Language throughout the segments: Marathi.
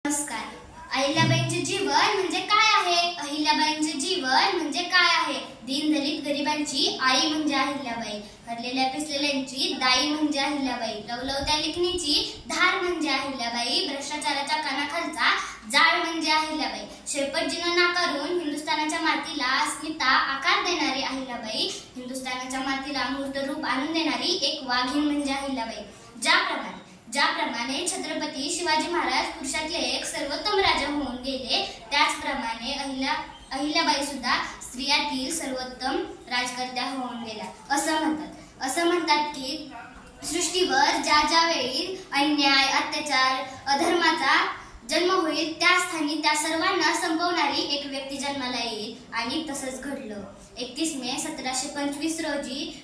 नमस्कार. अहिल्याबाईंचे जीवन म्हणजे काय आहे? अहिल्याबाईंचे जीवन म्हणजे काय आहे? दीनदलित गरिबांची आई म्हणजे अहिल्याबाई, हरलेल्या पिसलेल्यांची दाई म्हणजे अहिल्याबाई, लवलवत्या लेखणीची धार म्हणजे अहिल्याबाई, भ्रष्टाचाराच्या कानाखालचा जाळ म्हणजे अहिल्याबाई, शेपटजीनं नाकारून हिंदुस्थानाच्या मातीला अस्मिता आकार देणारी अहिल्याबाई, हिंदुस्थानाच्या मातीला मूर्त रूप आणून देणारी एक वाघीण म्हणजे अहिल्याबाई. ज्याप्रमाणे छत्रपती शिवाजी महाराज पुरुषातले एक सर्वोत्तम राजा होऊन गेले, त्याचप्रमाणे अहिल्याबाई सुद्धा स्त्रियातील सर्वोत्तम राजकर्त्या होऊन गेल्या असं म्हणतात की सृष्टीवर ज्या वेळी अन्याय, अत्याचार, अधर्माचा जन्म होईल, त्या स्थानी त्या सर्वांना संपवणारी एक व्यक्ती जन्माला येईल. आणि तसंच घडलं. 31 मे 1725 रोजी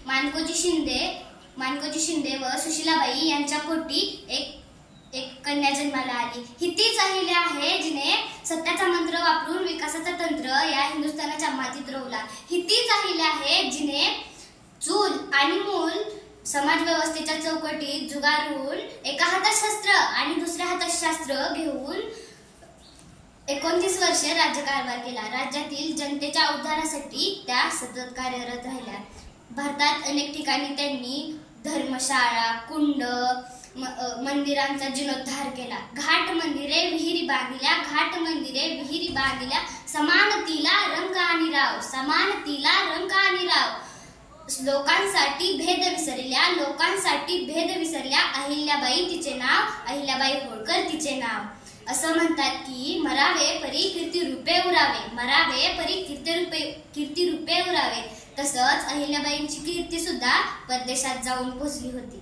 माणकोजी शिंदे व सुशीलाबाई यांच्या पोटी एक कन्या जन्माला आली. ही तीच अहिल्या आहे जिने सत्याचा मंत्र वापरून विकासाचा तंत्र या हिंदुस्थानाच्या मातीत रोवला. ही तीच अहिल्या आहे जिने चूल आणि मूल समाज व्यवस्थेच्या चौकटीत जुगारून एका हातात शस्त्र आणि दुसऱ्या हातात शास्त्र घेऊन 29 वर्षे राज्यकारभार केला. राज्यातील जनतेच्या उद्धारासाठी त्या सतत कार्यरत राहिल्या. भारतात अनेक ठिकाणी त्यांनी धर्मशाळा, कुंड, मंदिरांचा जीर्णोद्धार केला. घाट मंदिरे विहिरी बांधिल्या, समानतेला रंग आणि राव, लोकांसाठी भेद विसरल्या, अहिल्याबाई तिचे नाव, अहिल्याबाई होळकर तिचे नाव. असं म्हणतात की मरावे परी कीर्ती रूपे उरावे. तसंच अहिल्याबाईंची कीर्ती सुद्धा परदेशात जाऊन पोहोचली होती.